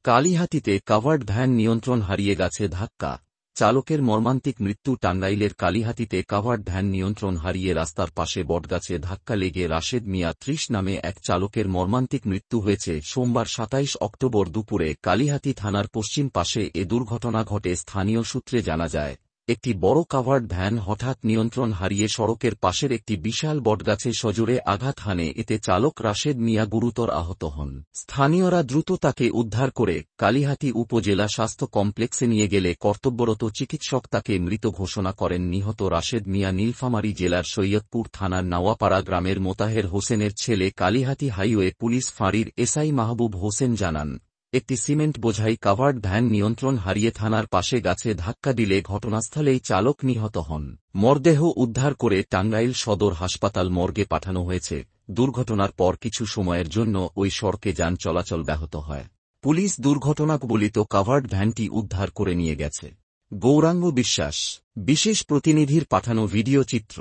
কালিহাতীতে covered van নিয়ন্ত্রণ হারিয়ে গেছে ধাক্কা, চালকের মর্মান্তিক মৃত্যু। টাঙ্গাইলের কালিহাতীতে কাভার্ড ভ্যান নিয়ন্ত্রণ হারিয়ে রাস্তার পাশে বটগাছে ধাক্কা লেগে রাশেদ মিয়া ৩০ নামে এক চালকের মর্মান্তিক মৃত্যু হয়েছে সোমবার ২৭ অক্টোবর দুপুরে কালিহাতী থানার পশ্চিম পাশে এ দুর্ঘটনা ঘটে। স্থানীয় সূত্রে জানা যায়, একটি বড় কাভার্ড ভ্যান হঠাৎ নিয়ন্ত্রণ হারিয়ে সড়কের পাশের একটি বিশাল বটগাছে সজোরে আঘাত হানে। এতে চালক রাশেদ মিয়া গুরুতর আহত হন। স্থানীয়রা দ্রুত তাকে উদ্ধার করে কালিহাতী উপজেলা স্বাস্থ্য কমপ্লেক্সে নিয়ে গেলে কর্তব্যরত চিকিৎসক তাকে মৃত ঘোষণা করেন। নিহত রাশেদ মিয়া নীলফামারী জেলার সৈয়দপুর থানার নাওয়াপাড়া গ্রামের মোতাহের হোসেনের ছেলে। কালিহাতী হাইওয়ে পুলিশ ফাঁড়ির এসআই মাহবুব হোসেন জানান, একটি সিমেন্ট বোঝাই কাভার্ড ভ্যান নিয়ন্ত্রণ হারিয়ে থানার পাশে গাছে ধাক্কা দিলে ঘটনাস্থলেই চালক নিহত হন। মরদেহ উদ্ধার করে টাঙ্গাইল সদর হাসপাতাল মর্গে পাঠানো হয়েছে। দুর্ঘটনার পর কিছু সময়ের জন্য ওই সড়কে যান চলাচল ব্যাহত হয়। পুলিশ দুর্ঘটনা কবলিত কাভার্ড ভ্যানটি উদ্ধার করে নিয়ে গেছে। গৌরাঙ্গ বিশ্বাস, বিশেষ প্রতিনিধির পাঠানো ভিডিও চিত্র।